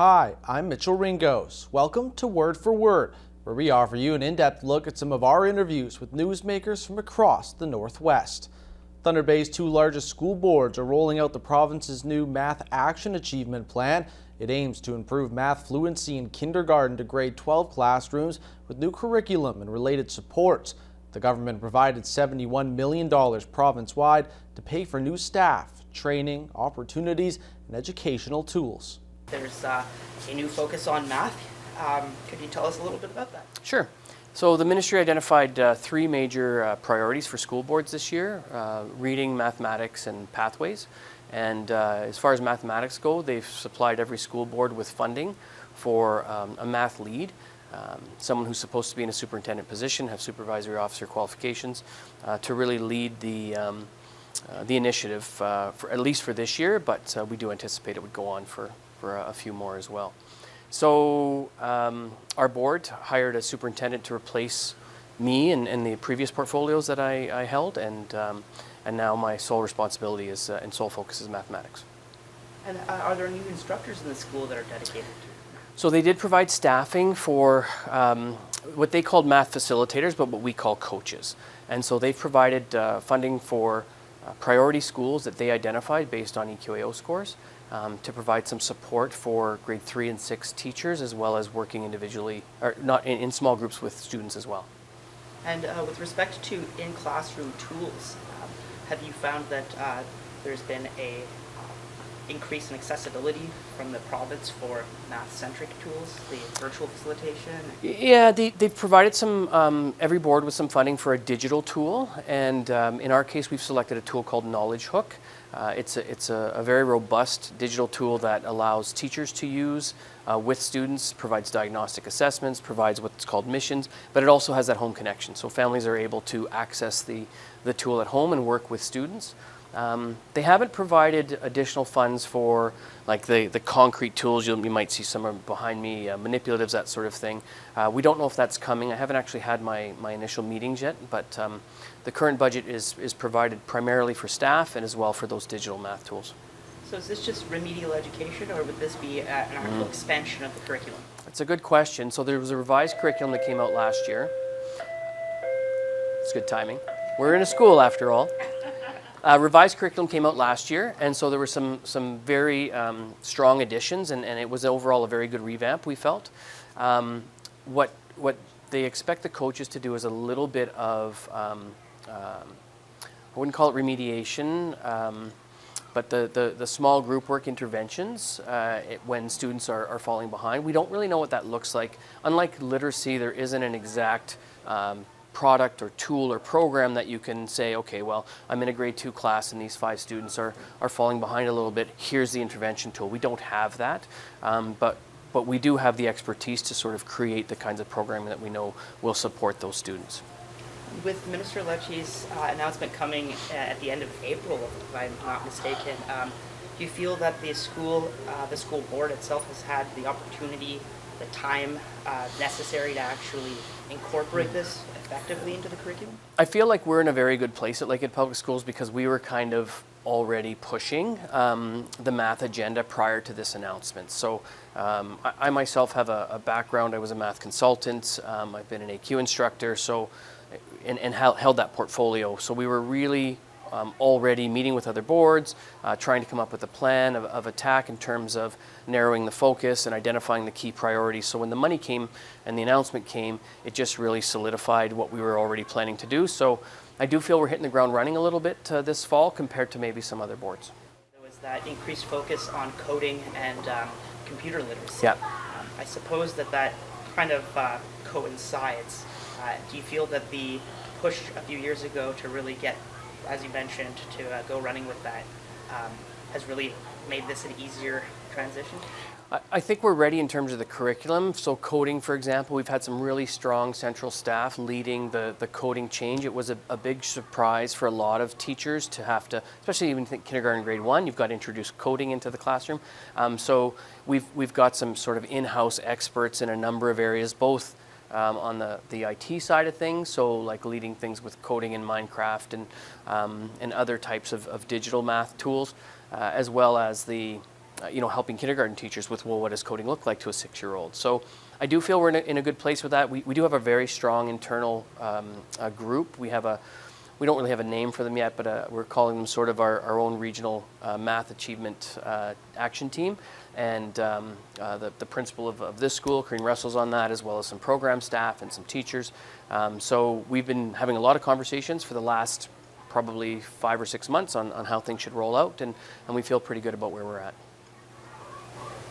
Hi, I'm Mitchell Ringos. Welcome to Word for Word, where we offer you an in-depth look at some of our interviews with newsmakers from across the Northwest. Thunder Bay's two largest school boards are rolling out the province's new Math Action Achievement Plan. It aims to improve math fluency in kindergarten to grade 12 classrooms with new curriculum and related supports. The government provided $71 million province-wide to pay for new staff, training, opportunities, and educational tools. There's a new focus on math. Could you tell us a little bit about that? Sure. So the ministry identified three major priorities for school boards this year: reading, mathematics, and pathways. And as far as mathematics go, they've supplied every school board with funding for a math lead, someone who's supposed to be in a superintendent position, have supervisory officer qualifications, to really lead the initiative, for, at least for this year, but we do anticipate it would go on for a few more as well. So our board hired a superintendent to replace me and the previous portfolios that I held, and now my sole responsibility is and sole focus is mathematics. And are there new instructors in the school that are dedicated to? So they did provide staffing for what they called math facilitators, but what we call coaches. And so they've provided funding for priority schools that they identified based on EQAO scores, to provide some support for grade 3 and 6 teachers, as well as working individually, or not in small groups with students as well. And with respect to in-classroom tools, have you found that there's been a increase in accessibility from the province for math-centric tools, the virtual facilitation? Yeah, they've provided some, every board with some funding for a digital tool, and in our case we've selected a tool called Knowledge Hook. It's a very robust digital tool that allows teachers to use with students, provides diagnostic assessments, provides what's called missions, but it also has that home connection. So families are able to access the tool at home and work with students. They haven't provided additional funds for like the concrete tools. You might see some behind me, manipulatives, that sort of thing. We don't know if that's coming. I haven't actually had my initial meetings yet, but the current budget is provided primarily for staff and as well for those digital math tools. So is this just remedial education, or would this be an actual expansion of the curriculum? That's a good question. So there was a revised curriculum that came out last year. It's good timing. We're in a school after all. Revised curriculum came out last year, and so there were some very strong additions, and it was overall a very good revamp, we felt. What they expect the coaches to do is a little bit of, I wouldn't call it remediation, but the small group work interventions when students are falling behind. We don't really know what that looks like. Unlike literacy, there isn't an exact product or tool or program that you can say, okay, well, I'm in a grade 2 class and these 5 students are falling behind a little bit. Here's the intervention tool. We don't have that, but we do have the expertise to sort of create the kinds of programming that we know will support those students. With Minister Lecce's announcement coming at the end of April, if I'm not mistaken, do you feel that the school board itself has had the opportunity, the time necessary to actually incorporate this effectively into the curriculum? I feel like we're in a very good place at Lakehead Public Schools because we were kind of already pushing the math agenda prior to this announcement. So I myself have a background. I was a math consultant. I've been an AQ instructor, so and held that portfolio. So we were really already meeting with other boards, trying to come up with a plan of attack in terms of narrowing the focus and identifying the key priorities. So when the money came and the announcement came, it just really solidified what we were already planning to do. So I do feel we're hitting the ground running a little bit this fall compared to maybe some other boards. There was that increased focus on coding and computer literacy. Yeah. I suppose that kind of coincides. Do you feel that the push a few years ago to really get, as you mentioned, to go running with that has really made this an easier transition? I think we're ready in terms of the curriculum. So coding, for example, we've had some really strong central staff leading the coding change. It was a big surprise for a lot of teachers to have to, especially even kindergarten grade 1, you've got to introduce coding into the classroom. So we've got some sort of in-house experts in a number of areas, both on the IT side of things, so like leading things with coding in Minecraft and other types of digital math tools, as well as the helping kindergarten teachers with, well, what does coding look like to a 6-year-old? So I do feel we're in a good place with that. We do have a very strong internal group. We don't really have a name for them yet, but we're calling them sort of our own regional math achievement action team. And the principal of this school, Corinne Russell's on that, as well as some program staff and some teachers. So we've been having a lot of conversations for the last probably 5 or 6 months on how things should roll out, and we feel pretty good about where we're at.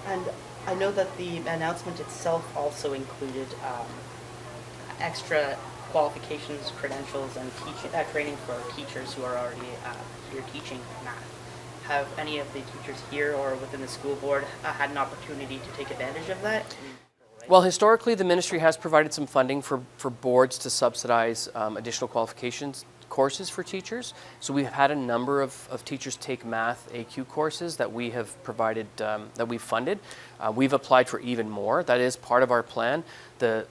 And I know that the announcement itself also included extra qualifications, credentials, and training for teachers who are already here teaching math. Have any of the teachers here or within the school board had an opportunity to take advantage of that? Well, historically, the ministry has provided some funding for boards to subsidize additional qualifications courses for teachers. So we've had a number of teachers take math AQ courses that we have provided, that we've funded. We've applied for even more. That is part of our plan. The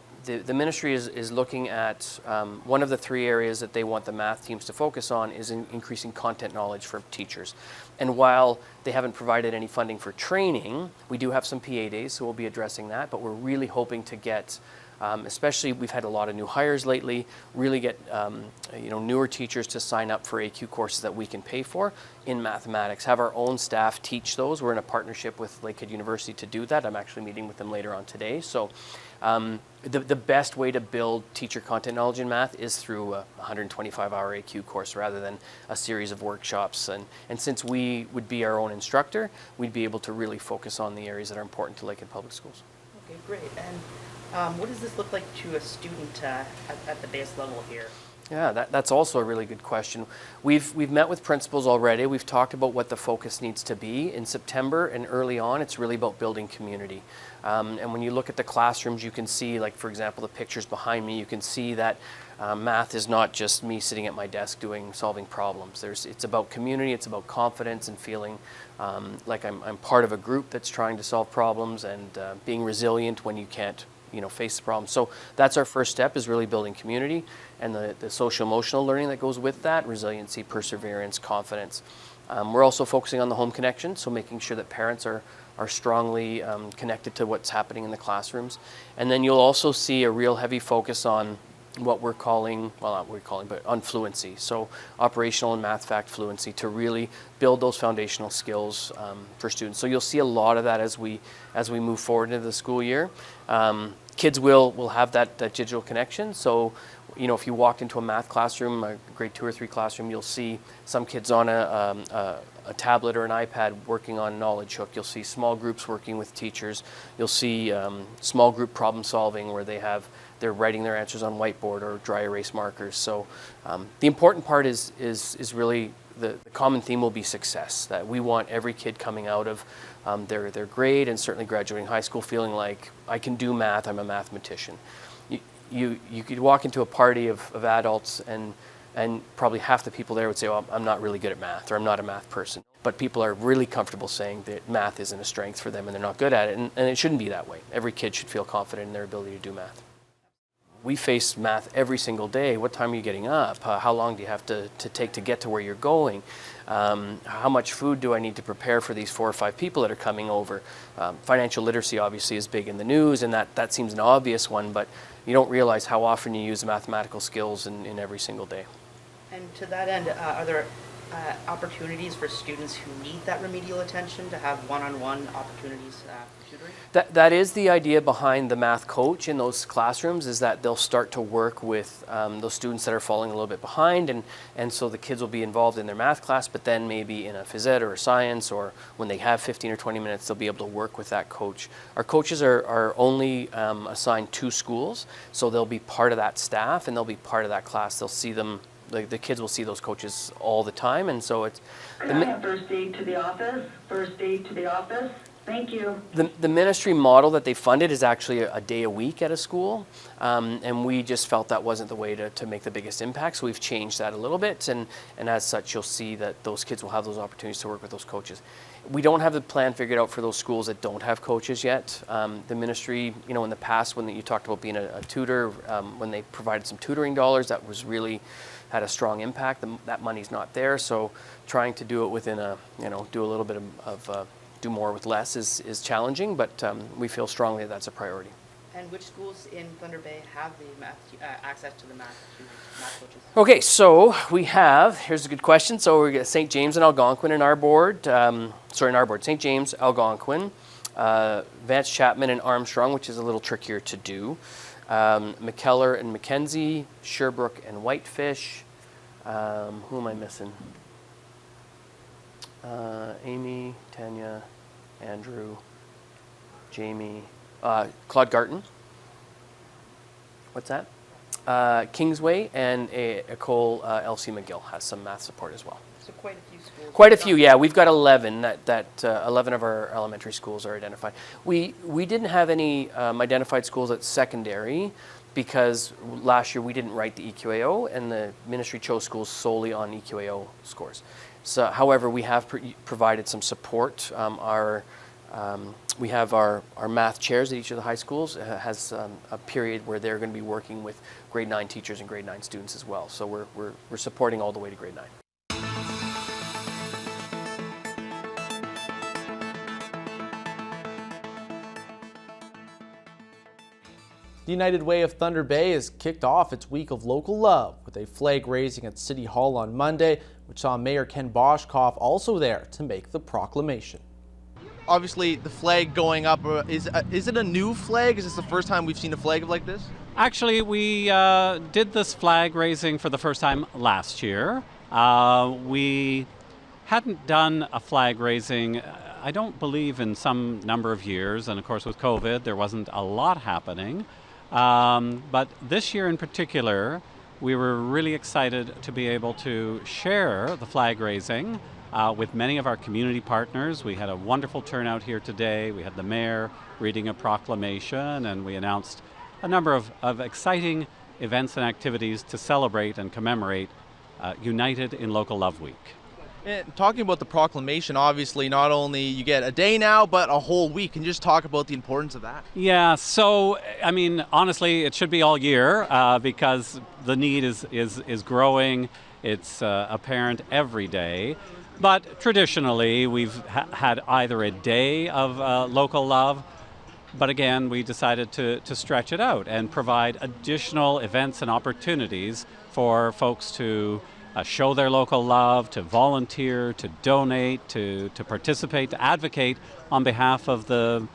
ministry is looking at one of the 3 areas that they want the math teams to focus on is increasing content knowledge for teachers. And while they haven't provided any funding for training, we do have some PA days, so we'll be addressing that. But we're really hoping to get, especially we've had a lot of new hires lately, really get newer teachers to sign up for AQ courses that we can pay for in mathematics. Have our own staff teach those. We're in a partnership with Lakehead University to do that. I'm actually meeting with them later on today. So the best way to build teacher content knowledge in math is through a 125-hour AQ course rather than a series of workshops. And since we would be our own instructor, we'd be able to really focus on the areas that are important to Lakehead Public Schools. Okay, great. And what does this look like to a student at the base level here? Yeah, that's also a really good question. We've met with principals already. We've talked about what the focus needs to be. In September and early on, it's really about building community. And when you look at the classrooms, you can see, like, for example, the pictures behind me, you can see that math is not just me sitting at my desk solving problems. It's about community, it's about confidence and feeling like I'm part of a group that's trying to solve problems, and being resilient when you can't face the problem. So that's our first step, is really building community, and the social emotional learning that goes with that, resiliency, perseverance, confidence. We're also focusing on the home connection, so making sure that parents are strongly connected to what's happening in the classrooms. And then you'll also see a real heavy focus on what we're calling, well, not what we're calling, but on fluency. So operational and math fact fluency, to really build those foundational skills for students. So you'll see a lot of that as we move forward into the school year. Kids will have that digital connection. So, if you walked into a math classroom, a grade 2 or 3 classroom, you'll see some kids on a tablet or an iPad working on Knowledge Hook. You'll see small groups working with teachers. You'll see small group problem solving where they're writing their answers on whiteboard or dry erase markers. So the important part is really the common theme will be success. That we want every kid coming out of their grade and certainly graduating high school feeling like, I can do math, I'm a mathematician. You could walk into a party of adults and probably half the people there would say, well, I'm not really good at math, or I'm not a math person. But people are really comfortable saying that math isn't a strength for them and they're not good at it, and it shouldn't be that way. Every kid should feel confident in their ability to do math. We face math every single day. What time are you getting up? How long do you have to take to get to where you're going? How much food do I need to prepare for these 4 or 5 people that are coming over? Financial literacy obviously is big in the news, and that seems an obvious one, but you don't realize how often you use mathematical skills in every single day. And to that end, are there opportunities for students who need that remedial attention to have one-on-one opportunities for tutoring? That is the idea behind the math coach in those classrooms, is that they'll start to work with those students that are falling a little bit behind, and so the kids will be involved in their math class, but then maybe in a phys ed or a science, or when they have 15 or 20 minutes, they'll be able to work with that coach. Our coaches are only assigned 2 schools, so they'll be part of that staff and they'll be part of that class. They'll see them, the kids will see those coaches all the time, and so it's... Could I have first aid to the office? First aid to the office? Thank you. The ministry model that they funded is actually a day a week at a school, and we just felt that wasn't the way to make the biggest impact, so we've changed that a little bit, and as such you'll see that those kids will have those opportunities to work with those coaches. We don't have the plan figured out for those schools that don't have coaches yet. The ministry, in the past when you talked about being a tutor, when they provided some tutoring dollars, that was really had a strong impact. That money's not there, so trying to do it within do a little bit of do more with less is challenging, but we feel strongly that that's a priority. And which schools in Thunder Bay have the access to the math coaches? Okay, so we have, here's a good question. So we got St. James and Algonquin in our board. St. James, Algonquin, Vance Chapman and Armstrong, which is a little trickier to do. McKellar and Mackenzie, Sherbrooke and Whitefish. Who am I missing? Amy, Tanya, Andrew, Jamie, Claude Garton. What's that? Kingsway and Ecole Elsie McGill has some math support as well. So quite a few schools. Quite a few, yeah. We've got 11. 11 of our elementary schools are identified. We didn't have any identified schools at secondary because last year we didn't write the EQAO, and the ministry chose schools solely on EQAO scores. So, however, we have provided some support. We have our math chairs at each of the high schools has a period where they're going to be working with grade 9 teachers and grade 9 students as well. So we're supporting all the way to grade 9. The United Way of Thunder Bay has kicked off its week of local love with a flag raising at City Hall on Monday, which saw Mayor Ken Boshkoff also there to make the proclamation. Obviously, the flag going up, is it a new flag? Is this the first time we've seen a flag like this? Actually, we did this flag raising for the first time last year. We hadn't done a flag raising, I don't believe, in some number of years. And of course, with COVID, there wasn't a lot happening. But this year in particular, we were really excited to be able to share the flag raising with many of our community partners. We had a wonderful turnout here today. We had the mayor reading a proclamation, and we announced a number of exciting events and activities to celebrate and commemorate United in Local Love Week. And talking about the proclamation, obviously not only you get a day now, but a whole week. Can you just talk about the importance of that? Yeah, so, I mean, honestly, it should be all year because the need is growing. It's apparent every day. But traditionally, we've had either a day of local love, but again, we decided to stretch it out and provide additional events and opportunities for folks to show their local love, to volunteer, to donate, to participate, to advocate on behalf of the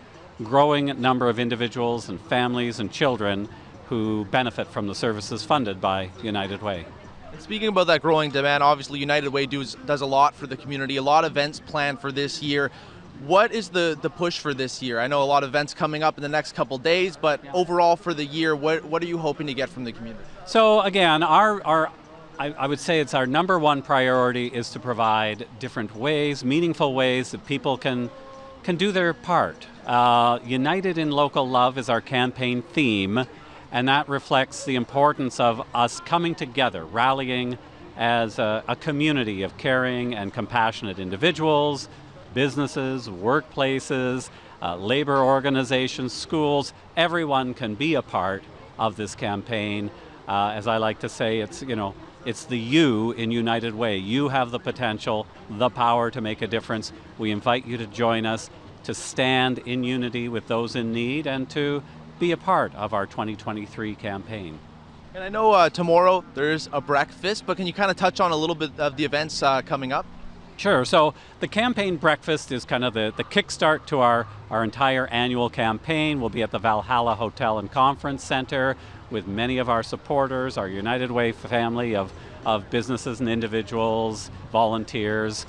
growing number of individuals and families and children who benefit from the services funded by United Way. Speaking about that growing demand, obviously United Way does a lot for the community, a lot of events planned for this year. What is the push for this year? I know a lot of events coming up in the next couple days, but overall for the year, what are you hoping to get from the community? So again, I would say it's our number one priority is to provide different ways, meaningful ways that people can do their part. United in Local Love is our campaign theme, and that reflects the importance of us coming together, rallying as a community of caring and compassionate individuals, businesses, workplaces, labor organizations, schools. Everyone can be a part of this campaign. As I like to say, it's the you in United Way. You have the potential, the power to make a difference. We invite you to join us, to stand in unity with those in need, and to be a part of our 2023 campaign. And I know tomorrow there's a breakfast, but can you kind of touch on a little bit of the events coming up? Sure. So the campaign breakfast is kind of the kickstart to our entire annual campaign. We'll be at the Valhalla Hotel and Conference Center with many of our supporters, our United Way family of businesses and individuals, volunteers.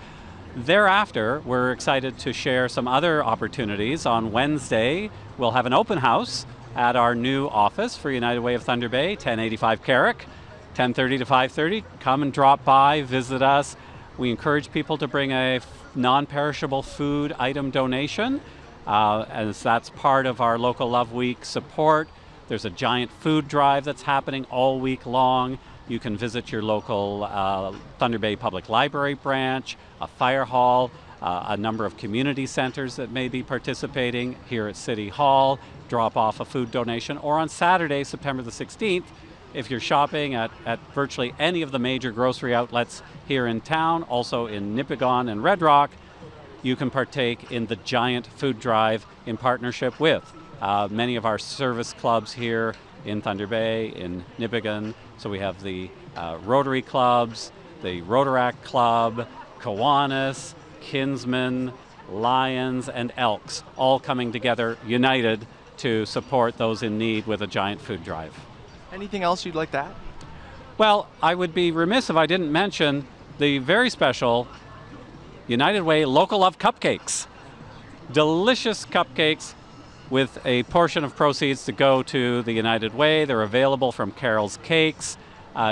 Thereafter, we're excited to share some other opportunities. On Wednesday, we'll have an open house at our new office for United Way of Thunder Bay, 1085 Carrick, 10:30 to 5:30. Come and drop by, visit us. We encourage people to bring a non-perishable food item donation, as that's part of our Local Love Week support. There's a giant food drive that's happening all week long. You can visit your local Thunder Bay Public Library branch, a fire hall, a number of community centers that may be participating here at City Hall, drop off a food donation, or on Saturday, September the 16th, if you're shopping at virtually any of the major grocery outlets here in town, also in Nipigon and Red Rock, you can partake in the giant food drive in partnership with many of our service clubs here in Thunder Bay, in Nipissing. So we have the Rotary clubs, the Rotaract Club, Kiwanis, Kinsmen, Lions, and Elks, all coming together, united to support those in need with a giant food drive. Anything else you'd like to add? Well, I would be remiss if I didn't mention the very special United Way Local Love Cupcakes. Delicious cupcakes with a portion of proceeds to go to the United Way. They're available from Carol's Cakes.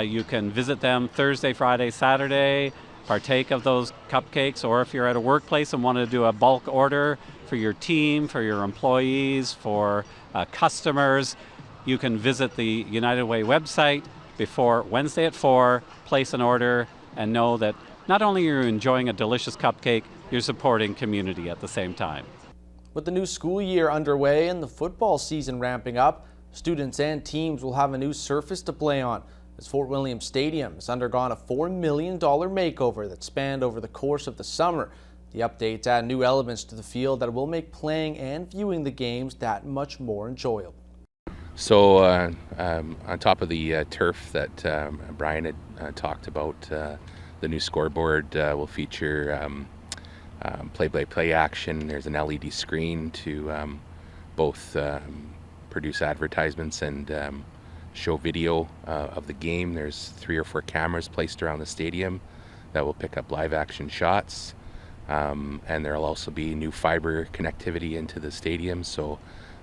You can visit them Thursday, Friday, Saturday, partake of those cupcakes, or if you're at a workplace and want to do a bulk order for your team, for your employees, for customers, you can visit the United Way website before Wednesday at 4, place an order, and know that not only are you enjoying a delicious cupcake, you're supporting community at the same time. With the new school year underway and the football season ramping up, students and teams will have a new surface to play on, as Fort William Stadium has undergone a $4 million makeover that spanned over the course of the summer. The updates add new elements to the field that will make playing and viewing the games that much more enjoyable. So on top of the turf that Brian had talked about, the new scoreboard will feature play-by-play action. There's an LED screen to both produce advertisements and show video of the game. There's 3 or 4 cameras placed around the stadium that will pick up live action shots. And there will also be new fiber connectivity into the stadium, so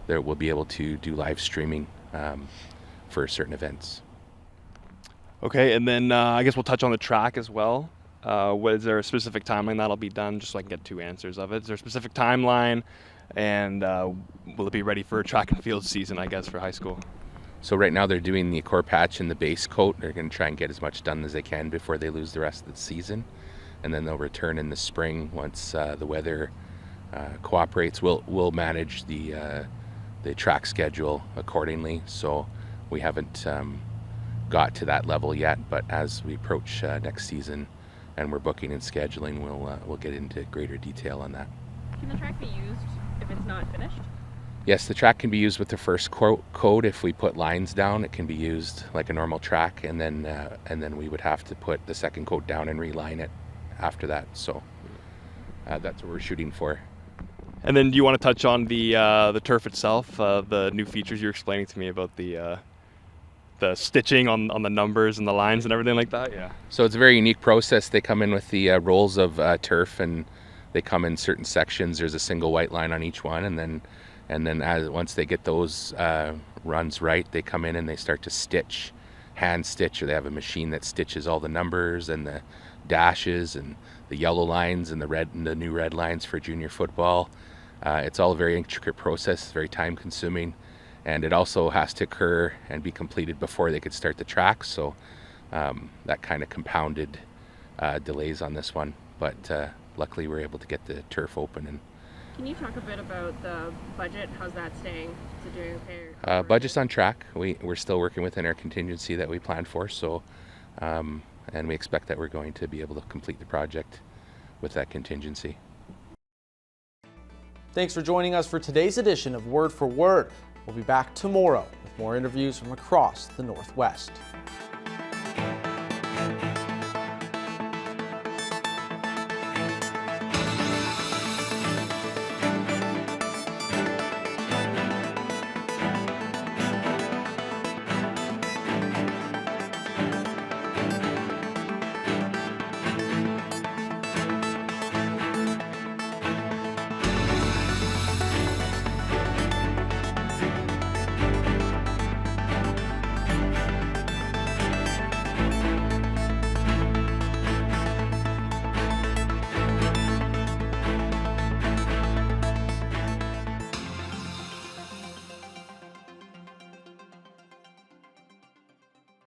there will be able to do live streaming for certain events. Okay, and then I guess we'll touch on the track as well. Is there a specific timeline that'll be done, just so I can get 2 answers of it? Is there a specific timeline, and will it be ready for a track and field season, I guess, for high school? So right now they're doing the core patch and the base coat. They're going to try and get as much done as they can before they lose the rest of the season. And then they'll return in the spring once the weather cooperates. We'll manage the track schedule accordingly. So we haven't got to that level yet, but as we approach next season and we're booking and scheduling, we'll get into greater detail on that. Can the track be used if it's not finished? Yes, the track can be used with the first coat. If we put lines down, it can be used like a normal track, and then we would have to put the second coat down and reline it after that. So that's what we're shooting for. And then do you want to touch on the turf itself, the new features you were explaining to me about the stitching on the numbers and the lines and everything like that? Yeah. So it's a very unique process. They come in with the rolls of turf, and they come in certain sections. There's a single white line on each one, and then once they get those runs right, they come in and they start to hand stitch, or they have a machine that stitches all the numbers and the dashes and the yellow lines and the new red lines for junior football. It's all a very intricate process, very time consuming, and it also has to occur and be completed before they could start the track. So that kind of compounded delays on this one, but luckily we're able to get the turf open. And Can you talk a bit about the budget? How's that staying? Is it doing okay? Budget's on track. We're still working within our contingency that we planned for, so and we expect that we're going to be able to complete the project with that contingency. Thanks for joining us for today's edition of Word for Word. We'll be back tomorrow with more interviews from across the Northwest.